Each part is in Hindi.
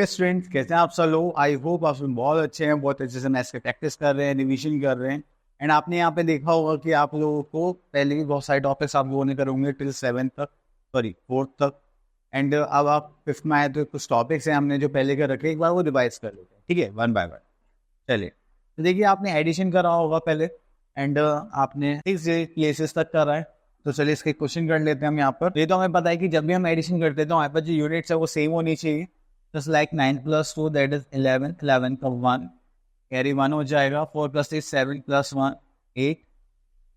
स्टूडेंट्स, कैसे हैं आप सब लोग। आई होप आप सब बहुत अच्छे हैं, बहुत अच्छे से मैथ्स की प्रैक्टिस कर रहे हैं, रिवीजन कर रहे हैं। एंड आपने यहाँ पे देखा होगा कि आप लोगों को पहले भी बहुत सारे टॉपिक्स आप लोगों ने करे होंगे टिल 7th तक, सॉरी 4th तक। एंड अब आप 5th में आए तो कुछ टॉपिक्स हैं हमने जो पहले कर रखे, एक बार वो रिवाइज कर लेते हैं, ठीक है, वन बाय वन। चलिए, तो देखिए आपने एडिशन करा होगा पहले, एंड आपने 6 प्लेसेस तक करा है। तो चलिए इसके क्वेश्चन कर लेते हैं हम यहाँ पर। ये तो हमें पता है कि जब भी हम एडिशन करते हैं तो हमारे पास जो यूनिट्स है वो सेम होनी चाहिए। जस्ट लाइक 9 + 2 दैट इज 11, 11 का 1 कैरी 1 हो जाएगा। 4 + 6 7 + 1 8,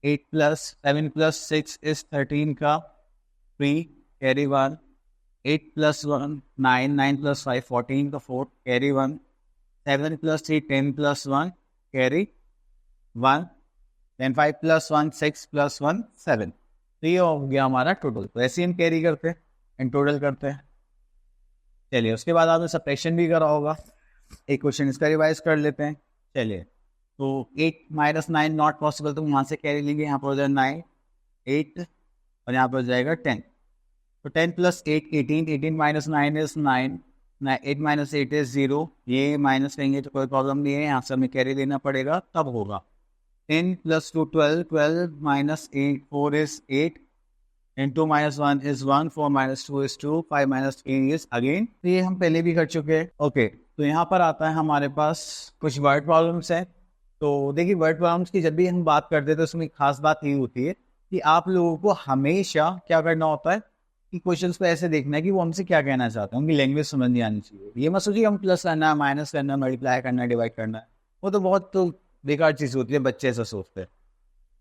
8 + 7 + 6 इज 13 का 3 कैरी 1, 8 + 1 9, 9 + 5 14 का 4 कैरी 1, 7 + 3 10 + 1 कैरी 1, then 5 + 1 6 + 1 7। तो ये हो गया हमारा टोटल। तो ऐसे हम कैरी करते हैं एंड टोटल करते हैं। चलिए, उसके बाद आपने सब्ट्रैक्शन भी करा होगा। एक क्वेश्चन इसका रिवाइज कर लेते हैं। चलिए, तो 8 - 9 नॉट पॉसिबल, तो यहाँ से कैरी लेंगे। यहाँ पर हो जाएगा 9 8 और यहाँ पर हो जाएगा 10। तो 10 + 8 18, 18 - 9 इज 9, 8 - 8 इज 0। ये माइनस लेंगे तो कोई प्रॉब्लम नहीं है, यहाँ से हमें कैरी लेना पड़ेगा, तब होगा। 10 + 2 12, 12 - 8 4 is 8, and 2 - 1 is 1, 4 - 2 is 2, 5 - 3 is again। तो ये हम पहले भी कर चुके हैं। ओके, तो यहाँ पर आता है हमारे पास कुछ वर्ड प्रॉब्लम्स हैं। तो देखिए, वर्ड प्रॉब्लम्स की जब भी हम बात करते हैं तो उसमें खास बात ये होती है कि आप लोगों को हमेशा क्या करना होता है कि क्वेश्चंस को ऐसे देखना है कि वो हमसे क्या कहना चाहते हैं, उनकी लैंग्वेज समझ नहीं आनी चाहिए। ये मत सोचिए हम प्लस करना है, माइनस करना है, मल्टीप्लाई करना है, डिवाइड करना है। वो तो बहुत बेकार चीज़ होती है, बच्चे ऐसा सोचते हैं।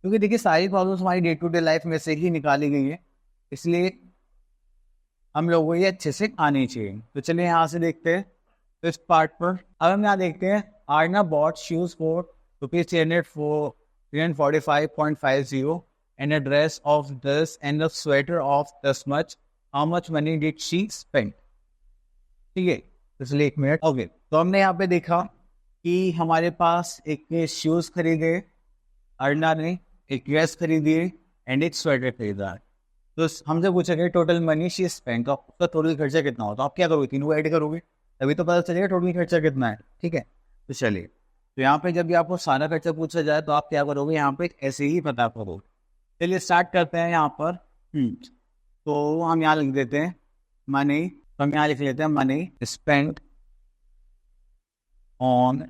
क्योंकि देखिए, सारी प्रॉब्लम्स हमारी डे टू डे लाइफ में से ही निकाली गई है, इसलिए हम लोगों को ये अच्छे से आनी चाहिए। तो चलिए यहाँ से देखते हैं इस पार्ट पर। अब हम यहाँ देखते हैं, Aarna bought shoes for ₹345.50 and a dress of this and a sweater of this much. How much money did she spend? ठीक है, तो चलिए एक मिनट। ओके, तो हमने यहाँ पे देखा कि हमारे पास एक शूज खरीदे अर्ना ने, एक ड्रेस खरीदी एंड एक स्वेटर खरीदा। तो हमसे पूछा गया टोटल मनी शी स्पेंड, तो आपका टोटल खर्चा कितना होता है। आप क्या करोगे, तीनों ऐड करोगे, तभी तो पता चलेगा टोटल खर्चा कितना है। ठीक है, तो चलिए, तो यहाँ पे जब भी आपको सारा खर्चा पूछा जाए तो आप क्या करोगे, यहाँ पे ऐसे ही पता करोगे। चलिए स्टार्ट करते हैं यहाँ पर। तो हम यहाँ लिख देते हैं मनी, तो हम यहाँ लिख लेते हैं मनी स्पेंड ऑन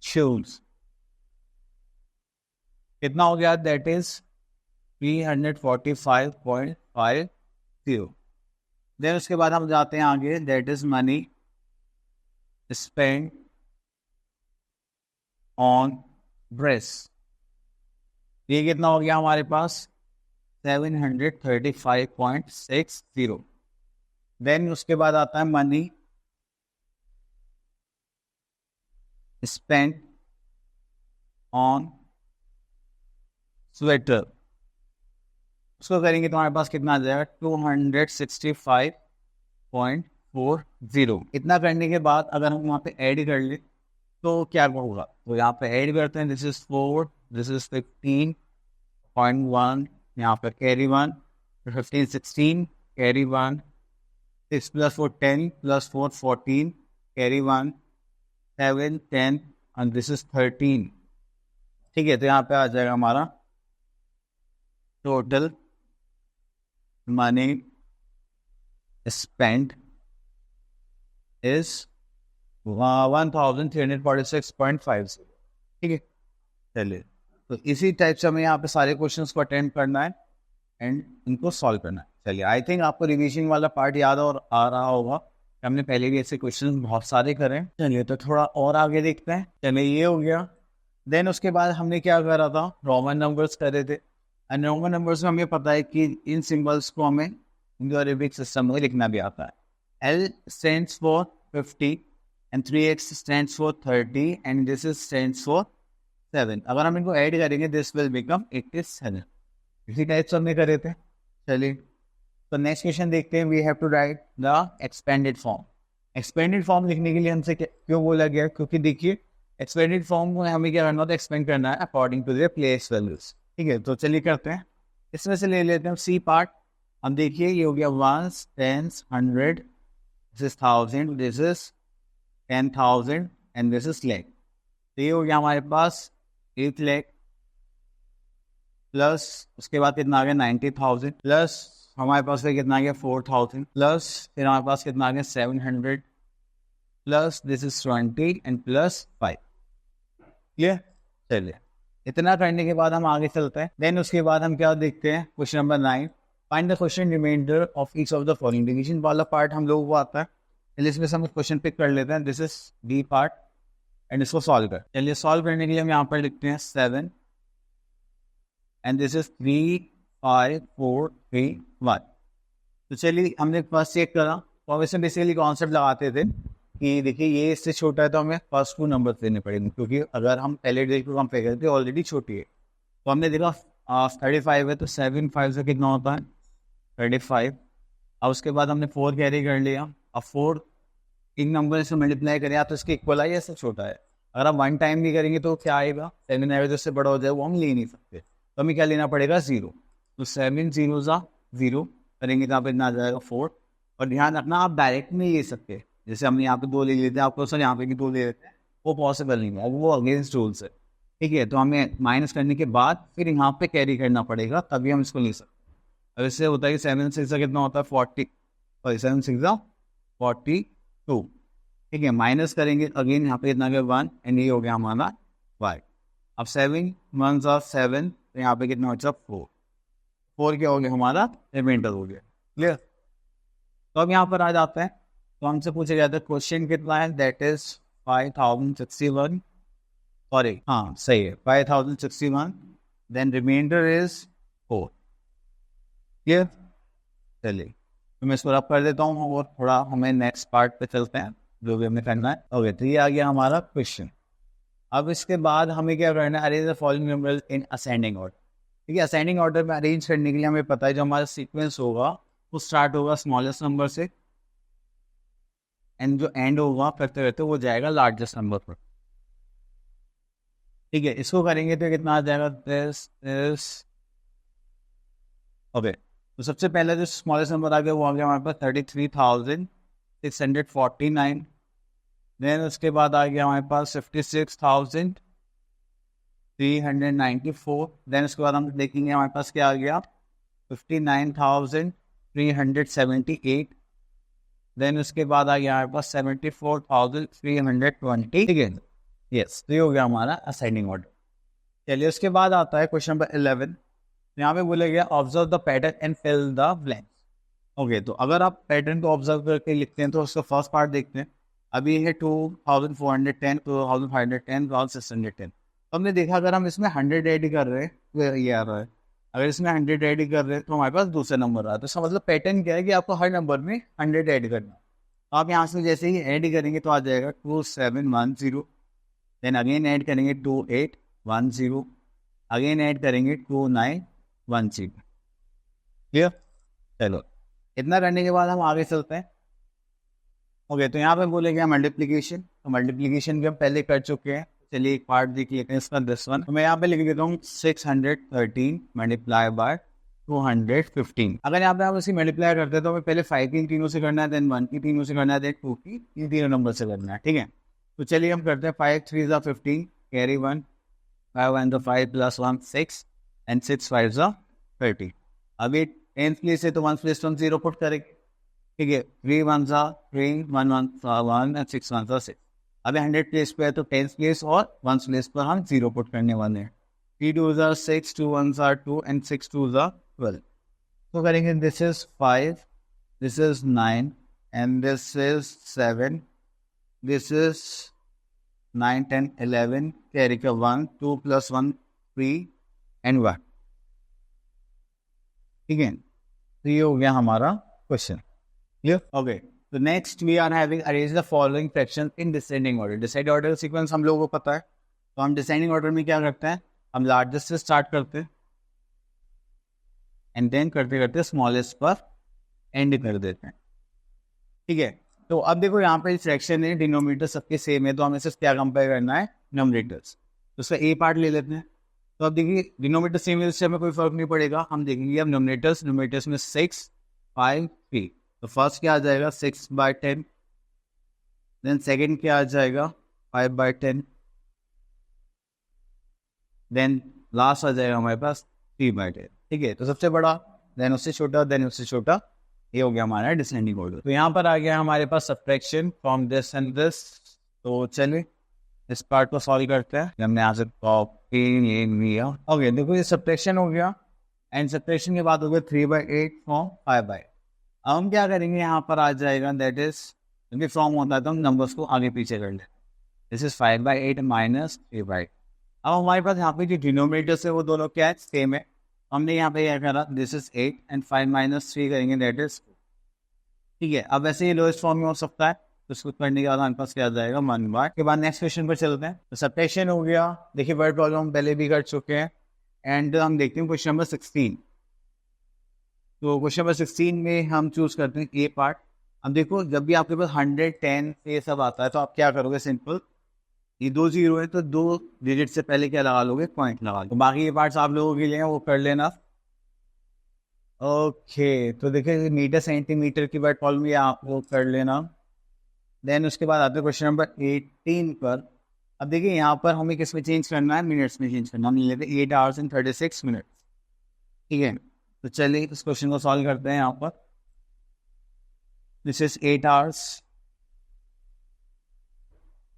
शूज। कितना हो गया, दैट इज 345.50। देन उसके बाद हम जाते हैं आगे, that is money spend on dress. ये कितना हो गया हमारे पास, 735.60। देन उसके बाद आता है मनी स्पेंड ऑन स्वेटर। उसको करेंगे तो हमारे पास कितना आ जाएगा, 265.40। इतना करने के बाद अगर हम वहाँ पे ऐड कर ले तो क्या होगा, तो यहाँ पे ऐड करते हैं। दिस इज 4, दिस इज 15.1, यहाँ पे carry 1, 15 16 carry 1, 6 + 4 10 + 4 14 carry 1, 7 10 and this is 13। ठीक है, तो यहाँ पे आ जाएगा हमारा टोटल मनी स्पेंड इज 1346.50। ठीक है, चलिए, तो इसी टाइप से हमें यहाँ पे सारे क्वेश्चंस को अटेम्प्ट करना है एंड इनको सॉल्व करना है। चलिए, आई थिंक आपको रिवीजन वाला पार्ट याद और आ रहा होगा, हमने पहले भी ऐसे क्वेश्चंस बहुत सारे करे हैं। चलिए, तो थोड़ा और आगे देखते हैं। चलिए, ये हो गया। देन उसके बाद हमने क्या करा था, रोमन नंबर्स करे थे। एंड रोमन नंबर्स में हमें पता है कि इन सिंबल्स को हमें इंडो अरेबिक सिस्टम में लिखना भी आता है। L stands for 50 and 3x stands for 30 and this is stands for 7। अगर हम इनको ऐड करेंगे दिस विल बिकम 87। इसी टाइप से हमने करे थे। चलिए, तो नेक्स्ट क्वेश्चन देखते हैं। We have to write the expanded form. Expanded form लिखने के लिए हमसे क्यों बोला गया, क्योंकि देखिए एक्सपेंडेड फॉर्म में हमें क्या करना होता है, एक्सपेंड करना है according to their place values. ठीक है, तो चलिए करते हैं। इसमें से ले लेते हैं सी पार्ट। हम देखिए, ये हो गया 1s 10s 100 this is 1000, this is 10,000 and this is lakh. तो ये हो गया हमारे पास 8 लाख प्लस उसके बाद कितना आ गया 90,000 प्लस हमारे पास फिर कितना आ गया 4,000 प्लस फिर हमारे पास कितना आ गया 700 plus this is 20 and plus 5। ये चलिए इतना करने के बाद हम आगे चलते हैं। देन उसके बाद हम क्या देखते हैं, question number 9, find the question reminder of each of the following. Division वाला पार्ट हम लोगों को आता है, चलिए इसमें से हम क्वेश्चन पिक कर लेते हैं। This is D part and इसको सॉल्व कर। चलिए सॉल्व करने के लिए हम यहाँ पर लिखते हैं 7 एंड दिस इज 3 5 4 3 1। तो चलिए हमने फर्स्ट चेक करा, तो हम इसमें बेसिकली कॉन्सेप्ट लगाते थे कि देखिए ये इससे छोटा है तो हमें फर्स्ट 2 नंबर देने पड़ेंगे, क्योंकि अगर हम पहले डेट को कंपेयर करते हैं ऑलरेडी छोटी है। तो हमने देखा 35 है तो 7 5 से कितना होता है 35। अब उसके बाद हमने 4 कैरी कर लिया। अब 4 इन नंबर से मल्टीप्लाई करें या तो इसके इक्वल है या इससे छोटा है। अगर आप 1 टाइम भी करेंगे तो क्या आएगा 7 आएगा, जिससे बड़ा हो जाए वो हम ले नहीं सकते, तो हमें क्या लेना पड़ेगा 0। तो 7 0 0 करेंगे तो यहाँ पे इतना आ जाएगा 4। और ध्यान रखना आप डायरेक्ट नहीं ले सकते, जैसे हमने यहाँ पे 2 ले लेते हैं, आपको सर यहाँ पे भी 2 ले लेते हैं, वो पॉसिबल नहीं है, वो अगेंस्ट रूल्स है। ठीक है, तो हमें माइनस करने के बाद फिर यहाँ पे कैरी करना पड़ेगा, तभी हम इसको ले सकते हैं। अब इससे होता है कि 7 6 कितना होता है 40, सॉरी 7 6 42। ठीक है, माइनस करेंगे अगेन यहाँ पे इतना गया 1 एंड ये हो गया हमारा y। अब 7 1 7, तो यहाँ पे कितना हो जाए 4 क्या हो गया हमारा रिमाइंडर हो गया। क्लियर। तो अब यहाँ पर आ जाता है, तो हमसे पूछा जाता है क्वेश्चन कितना है, दैट इज 5061, सॉरी हाँ सही है 5061, देन रिमाइंडर इज 4। क्लियर। चलिए तो मैं इसको रब कर देता हूँ और थोड़ा हमें नेक्स्ट पार्ट पे चलते हैं जो भी हमें करना है। ओके, तो ये आ गया हमारा क्वेश्चन। अब इसके बाद हमें क्या करना है, arrange the following numbers in ascending order. ठीक है, असेंडिंग ऑर्डर में अरेंज करने के लिए हमें पता है जो हमारा सीक्वेंस होगा वो स्टार्ट होगा स्मॉलेस्ट नंबर से एंड जो एंड होगा करते करते वो जाएगा लार्जेस्ट नंबर पर। ठीक है, इसको करेंगे तो कितना आ जाएगा दिस। ओके, तो सबसे पहले जो स्मॉलेस्ट नंबर आ गया वो आ गया हमारे पास 33,649। देन उसके बाद आ गया हमारे पास 56,394। देन उसके बाद हम देखेंगे हमारे पास क्या आ गया 59,378। देन उसके बाद आ गया हमारे पास 74,320। ठीक है, यस, तो ये हो गया हमारा असेंडिंग ऑर्डर। चलिए उसके बाद आता है क्वेश्चन नंबर 11। यहाँ पे बोला गया observe the pattern and fill the blanks. Okay, तो अगर आप पैटर्न को ऑब्जर्व करके लिखते हैं तो उसका फर्स्ट पार्ट देखते हैं। अभी है 2410, 2510, 2610। तो हमने देखा अगर हम इसमें 100 ऐड कर रहे हैं तो ये आ रहा है, अगर इसमें 100 ऐड कर रहे हैं तो हमारे पास दूसरा नंबर आ रहा है। तो इसका मतलब पैटर्न क्या है कि आपको हर नंबर में 100 ऐड करना। तो आप यहाँ से जैसे ही ऐड करेंगे तो आ जाएगा 2710। देन अगेन ऐड करेंगे 2810, अगेन ऐड करेंगे 2910। क्लियर। चलो इतना करने के बाद हम आगे चलते हैं। ओके, तो यहाँ पे बोलेगा मल्टीप्लिकेशन। तो मल्टीप्लिकेशन भी हम पहले कर चुके हैं, चलिए एक पार्ट देख लेते हैं इसका, दिस वन। तो मैं यहाँ पे लिख देता हूँ 613 मल्टीप्लाई बाय 215। अगर यहाँ पे आप इसकी मल्टीप्लाई करते हैं तो हमें पहले 5 की तीनों से करना है, देन 1 की तीनों से करना है, देन 2 की इन तीनों नंबर से करना है। ठीक है, तो चलिए हम करते हैं 5 3 15 कैरी 1, 5 1 5 प्लस 1 6 एंड 6 5 30। अभी 10th प्लेस है तो 1 प्लस 1 0 पुट करेंगे। ठीक है, 3 1 3 1 1 1 एंड 6 1 6। अभी 100 प्लेस पे है तो 10th प्लेस और 1 प्लेस पर हम 0 पुट करने वाले हैं। 3 2 6, 2 1 2 एंड 6 2 12। तो करेंगे this is 5, this is 9 and this is 7, this is 9 10 11 carry का 1 2 प्लस 1 3 एंड 1। ठीक है, तो ये हो गया हमारा क्वेश्चन। क्लियर। ओके, तो next we are having arrange the following fractions in descending order. Descending order sequence हम लोगों को पता है, तो हम डिसेंडिंग ऑर्डर में क्या करते हैं, हम लार्जेस्ट से स्टार्ट करते हैं एंड देन करते करते स्मॉलेस्ट पर एंड कर देते हैं। ठीक है, तो अब देखो यहाँ पे फ्रैक्शन है, डिनोमिनेटर सबके सेम है, तो हमें सिर्फ क्या कंपेयर करना है, नोमिनेटर्स। तो उसका ए पार्ट ले लेते हैं। तो अब देखिए डिनोमिनेटर सेम है, इससे हमें कोई फर्क नहीं पड़ेगा। हम देखेंगे अब नोमिनेटर्स में 6 5 3। तो फर्स्ट क्या आ जाएगा 6/10 देन सेकेंड क्या आ जाएगा 5/10, देन लास्ट आ जाएगा हमारे पास 3/10। ठीक है, तो सबसे बड़ा, देन उससे छोटा, देन उससे छोटा, ये हो गया हमारा डिसेंडिंग ऑर्डर। तो यहाँ पर आ गया हमारे पास subtraction from this and this. तो चलिए इस पार्ट को सॉल्व करते हैं। हमने यहाँ से कॉपी ले लिया। ओके, देखो ये सब्ट्रैक्शन हो गया, एंड सब्ट्रैक्शन के बाद हो गया 3/8 फ्रॉम 5/। अब हम क्या करेंगे, यहाँ पर आ जाएगा दैट इज, क्योंकि फ्रॉम होता है तो हम नंबर्स को आगे पीछे कर लेते हैं। This is 5/8 minus 3/8। अब हमारे पास यहाँ पे जो डिनोमिनेटर्स है वो दोनों क्या है, सेम है। हमने यहाँ पे क्या करा, दिस इज 8 एंड 5 माइनस 3 करेंगे, दैट इज 2। ठीक है, अब वैसे ये लोएस्ट फॉर्म में हो सकता है, तो इसको करने के बाद हमारे पास क्या आ जाएगा 1/। के बाद नेक्स्ट क्वेश्चन पर चलते हैं। तो सब्ट्रैक्शन हो गया, देखिए वर्ड प्रॉब्लम हम पहले भी कर चुके हैं। एंड हम देखते हैं क्वेश्चन नंबर 16। तो क्वेश्चन नंबर 16 में हम चूज करते हैं ए पार्ट। अब देखो जब भी आपके पास 110 ये सब आता है तो आप क्या करोगे, सिंपल, ये 2 0 है तो 2 डिजिट से पहले क्या लगा लोगे, पॉइंट लगा लो। तो बाकी ये पार्ट्स आप लोगों के लिए वो कर लेना। ओके, तो देखिए मीटर सेंटीमीटर की वर्ड प्रॉब्लम ये आप वो कर लेना। देन उसके बाद आते हैं क्वेश्चन नंबर 18 पर। अब देखिए यहाँ पर हमें किस में चेंज करना है, मिनट्स में चेंज करना। हम लेते हैं 8 आवर्स एंड 36 मिनट्स। ठीक है, तो चलिए इस क्वेश्चन को सॉल्व करते हैं। यहाँ पर this is 8 hours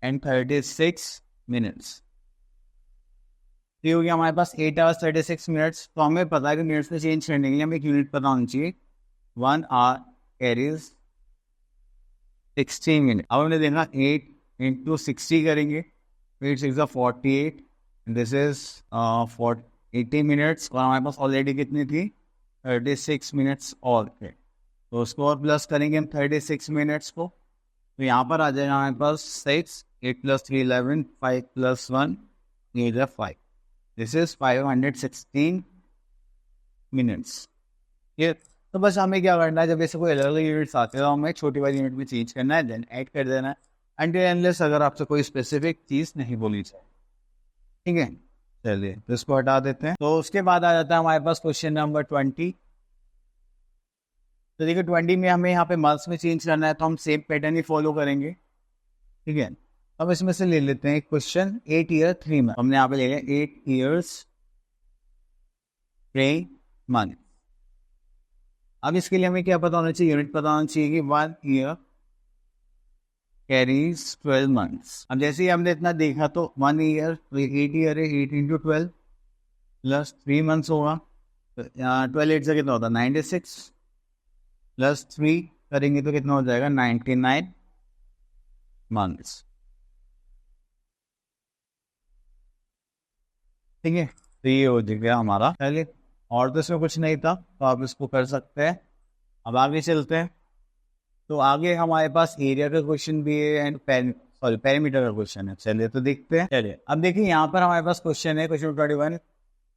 and 36 minutes. ये हो गया हमारे पास 8 आवर्स 36 मिनट्स। तो हमें पता है कि मिनट्स में चेंज करने के लिए हमें एक यूनिट पता होनी चाहिए। 1 आवर कैरीज 60 मिनट। अब हमने देखा 8 इंटू 60 करेंगे, 8 6 48, दिस इज 80 मिनट्स। और हमारे पास ऑलरेडी कितनी थी, 36 मिनट्स और थे, तो उसको और प्लस करेंगे हम 36 मिनट्स को। तो यहाँ पर आ जाएगा हमारे पास 6, 8 + 3 11, 5 + 1 8 = 5। This is 516 minutes. ये तो बस हमें क्या करना है, जब ऐसे कोई अलग अलग यूनिट्स आते हैं तो हमें छोटी वाली यूनिट में चेंज करना है, देन ऐड कर देना है, अनटिल अनलेस अगर आपसे कोई स्पेसिफिक चीज़ नहीं बोली जाए। ठीक है, चलिए तो इसको हटा देते हैं। तो उसके बाद आ जाता है हमारे पास क्वेश्चन नंबर 20। तो देखिए 20 में हमें यहाँ पे मंथ्स में चेंज करना है, तो हम सेम पैटर्न ही फॉलो करेंगे। ठीक है, अब इसमें से ले लेते हैं क्वेश्चन 8 ईयर 3 मंथ। हमने यहाँ पे ले लिया 8 ईयर्स 3 मंथ। अब इसके लिए हमें क्या पता होना चाहिए, यूनिट पता होना चाहिए कि 1 ईयर कैरीज 12 मंथ्स। अब जैसे ही हमने इतना देखा तो 1 ईयर, 8 ईयर है, 8 × 12 प्लस 3 मंथ्स होगा। 12 8 से कितना होता है 96, प्लस 3 करेंगे तो कितना हो जाएगा 99 मंथ्स। ठीक है, तो ये हो गया हमारा। चलिए, और तो इसमें कुछ नहीं था तो आप इसको कर सकते हैं। अब आगे चलते हैं। तो आगे हमारे पास एरिया का क्वेश्चन भी है एंड पेरीमीटर का क्वेश्चन है। चलिए तो देखते हैं। चलिए अब देखिए यहाँ पर हमारे पास क्वेश्चन है, question 21,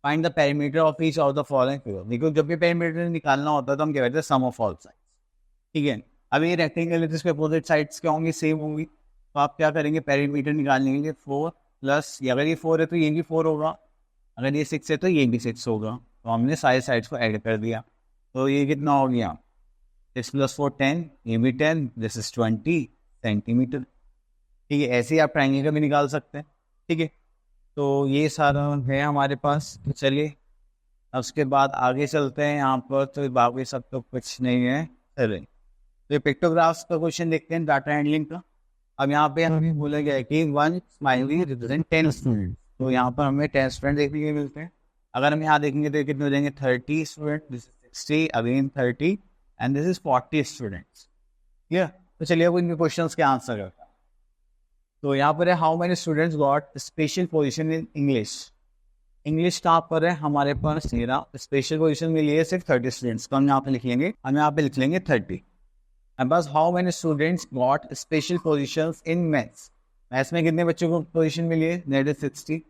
find the perimeter of each of the following figure. देखो जब भी पेरीमीटर निकालना होता है तो हम क्या कहते हैं, सम ऑफ ऑल साइड्स। ठीक है, अब ये रेक्टेंगल है जिसके अपोजिट साइड्स क्या होंगी, सेम होंगी। तो आप क्या करेंगे, पेरीमीटर निकाल लेंगे 4 प्लस, अगर ये 4 है तो ये भी 4 होगा, अगर ये 6 है तो ये भी 6 होगा। तो हमने सारे साइड्स को ऐड कर दिया, तो ये कितना हो गया 6 + 4 10, ये भी 10, दिस इज 20 सेंटीमीटर। ठीक है, ऐसे ही आप ट्रायंगल का भी निकाल सकते हैं। ठीक है, तो ये सारा है हमारे पास। तो चलिए अब उसके बाद आगे चलते हैं। यहाँ पर तो बाकी सब तो कुछ नहीं है। चलिए तो ये पिक्टोग्राफ्स का क्वेश्चन देखते हैं, डाटा हैंडलिंग का। अब यहाँ पे हमें बोला गया है कि 1 स्माइली रिप्रेजेंट 10 स्टूडेंट। तो यहाँ पर हमें 10 स्टूडेंट देखने के मिलते हैं। अगर हम यहाँ देखेंगे तो कितने हो जाएंगे 30 student, this is 60 again 30 and this is 40 students. Clear, तो चलिए अब इनके क्वेश्चंस के आंसर करते हैं। तो यहाँ पर है how many students got special position in English. English कहाँ पर है हमारे पास, मेरा स्पेशल पोजीशन मिली है सिर्फ 30 स्टूडेंट्स। तो हम यहाँ पे लिख लेंगे, हम यहाँ पे लिख लेंगे 30। अब बस how many students got special positions in maths. Maths में कितने बच्चों को पोजीशन मिली है, दैट इज 60।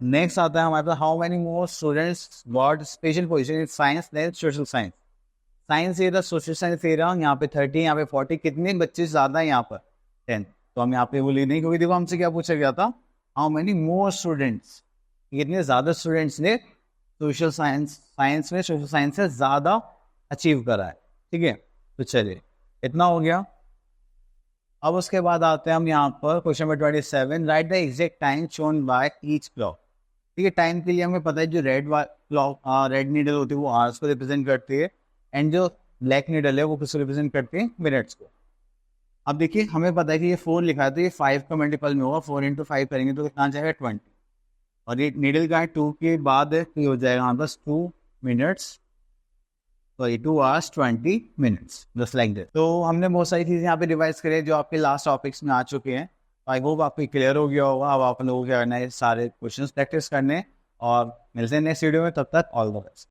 नेक्स्ट आता है हमारे पास how many more students got special position in science, then social science. Science ये था, सोशल साइंस ये रहा, यहाँ पे 30, यहाँ पे 40, कितने बच्चे ज़्यादा है यहाँ पर 10। तो हम यहाँ पे बोले नहीं, क्योंकि देखो हमसे क्या पूछा गया था, हाउ मेनी मोर स्टूडेंट्स, कितने ज़्यादा स्टूडेंट्स ने सोशल साइंस में सोशल साइंस से ज़्यादा अचीव करा है। ठीक है, तो चलिए इतना हो गया। अब उसके बाद आते हैं हम यहाँ पर question number 27, right the exact time shown by each clock. ठीक है, टाइम के लिए हमें पता है जो क्लॉक रेड नीडल होती है वो आवर्स को रिप्रेजेंट करती है, एंड जो ब्लैक नीडल है वो किसको रिप्रेजेंट करती है, मिनट्स को। अब देखिए हमें पता है कि ये 4 लिखा है तो ये 5 का मल्टीपल में होगा, 4 इंटू 5 करेंगे तो कितना आ जाएगा 20, और ये नीडल का है 2 के बाद है तो ये हो जाएगा हमारे पास 2 minutes, sorry 2 hours 20 minutes, just like that. तो हमने बहुत सारी चीज़ें यहाँ पे रिवाइज करी है जो आपके लास्ट टॉपिक्स में आ चुके हैं। आई होप आपको क्लियर हो गया होगा। अब आप लोगों को क्या करना है, सारे क्वेश्चंस प्रैक्टिस करने, और मिलते हैं नेक्स्ट वीडियो में, तब तक ऑल द बेस्ट।